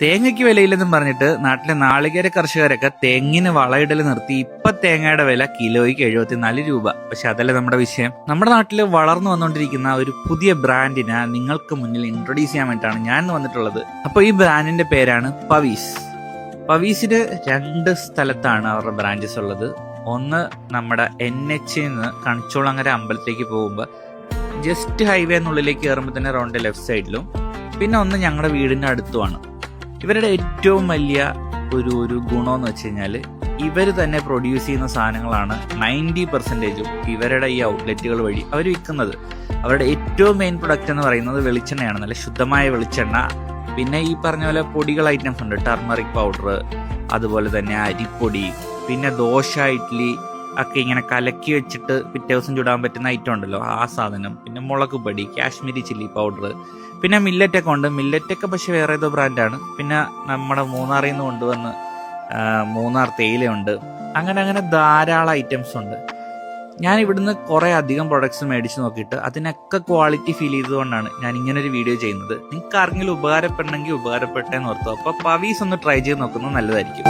തേങ്ങയ്ക്ക് വിലയില്ലെന്നും പറഞ്ഞിട്ട് നാട്ടിലെ നാളികേര കർഷകരൊക്കെ തെങ്ങിന് വളയിടൽ നിർത്തി. ഇപ്പൊ തേങ്ങയുടെ വില കിലോയ്ക്ക് 74 രൂപ. പക്ഷെ അതല്ല നമ്മുടെ വിഷയം. നമ്മുടെ നാട്ടിൽ വളർന്നു വന്നുകൊണ്ടിരിക്കുന്ന ഒരു പുതിയ ബ്രാൻഡിനെ നിങ്ങൾക്ക് മുന്നിൽ ഇൻട്രൊഡ്യൂസ് ചെയ്യാൻ വേണ്ടിയിട്ടാണ് ഞാൻ വന്നിട്ടുള്ളത്. അപ്പൊ ഈ ബ്രാൻഡിന്റെ പേരാണ് പവീസ്. പവീസിന് 2 സ്ഥലത്താണ് അവരുടെ ബ്രാഞ്ചസ് ഉള്ളത്. ഒന്ന് നമ്മുടെ NH നിന്ന് കണിച്ചോളങ്ങര അമ്പലത്തിലേക്ക് പോകുമ്പോൾ ജസ്റ്റ് ഹൈവേ എന്നുള്ളിലേക്ക് കയറുമ്പോൾ തന്നെ റോഡിന്റെ ലെഫ്റ്റ് സൈഡിലും, പിന്നെ ഒന്ന് ഞങ്ങളുടെ വീടിന്റെ അടുത്തുമാണ്. ഇവരുടെ ഏറ്റവും വലിയ ഒരു ഗുണമെന്ന് വെച്ച് കഴിഞ്ഞാൽ ഇവർ തന്നെ പ്രൊഡ്യൂസ് ചെയ്യുന്ന സാധനങ്ങളാണ് 90% ഇവരുടെ ഈ ഔട്ട്ലെറ്റുകൾ വഴി അവർ വിൽക്കുന്നത്. അവരുടെ ഏറ്റവും മെയിൻ പ്രൊഡക്റ്റ് എന്ന് പറയുന്നത് വെളിച്ചെണ്ണയാണ്. നല്ല ശുദ്ധമായ വെളിച്ചെണ്ണ. പിന്നെ ഈ പറഞ്ഞ പോലെ പൊടികൾ ഐറ്റംസ് ഉണ്ട്. ടർമറിക് പൗഡർ, അതുപോലെ തന്നെ അരിപ്പൊടി, പിന്നെ ദോശ, ഇഡ്ഡലി ഒക്കെ ഇങ്ങനെ കലക്കി വെച്ചിട്ട് പിറ്റേ ദിവസം ചുടാൻ പറ്റുന്ന ഐറ്റം ഉണ്ടല്ലോ, ആ സാധനം. പിന്നെ മുളക് പൊടി, കാശ്മീരി ചില്ലി പൗഡർ, പിന്നെ മില്ലറ്റൊക്കെ ഉണ്ട്. മില്ലറ്റൊക്കെ പക്ഷെ വേറെ ഏതോ ബ്രാൻഡാണ്. പിന്നെ നമ്മുടെ മൂന്നാറിൽ നിന്ന് കൊണ്ടുവന്ന് മൂന്നാർ തേയിലയുണ്ട്. അങ്ങനെ ധാരാളം ഐറ്റംസ് ഉണ്ട്. ഞാൻ ഇവിടുന്ന് കുറെ അധികം പ്രൊഡക്ട്സ് മേടിച്ച് നോക്കിയിട്ട് അതിനൊക്കെ ക്വാളിറ്റി ഫീൽ ചെയ്തതുകൊണ്ടാണ് ഞാൻ ഇങ്ങനൊരു വീഡിയോ ചെയ്യുന്നത്. നിങ്ങൾക്ക് ആർക്കെങ്കിലും ഉപകാരപ്പെടണമെങ്കിൽ ഉപകാരപ്പെട്ടെന്ന് ഓർത്തു. അപ്പോൾ പവീസ് ഒന്ന് ട്രൈ ചെയ്ത് നോക്കുന്നത് നല്ലതായിരിക്കും.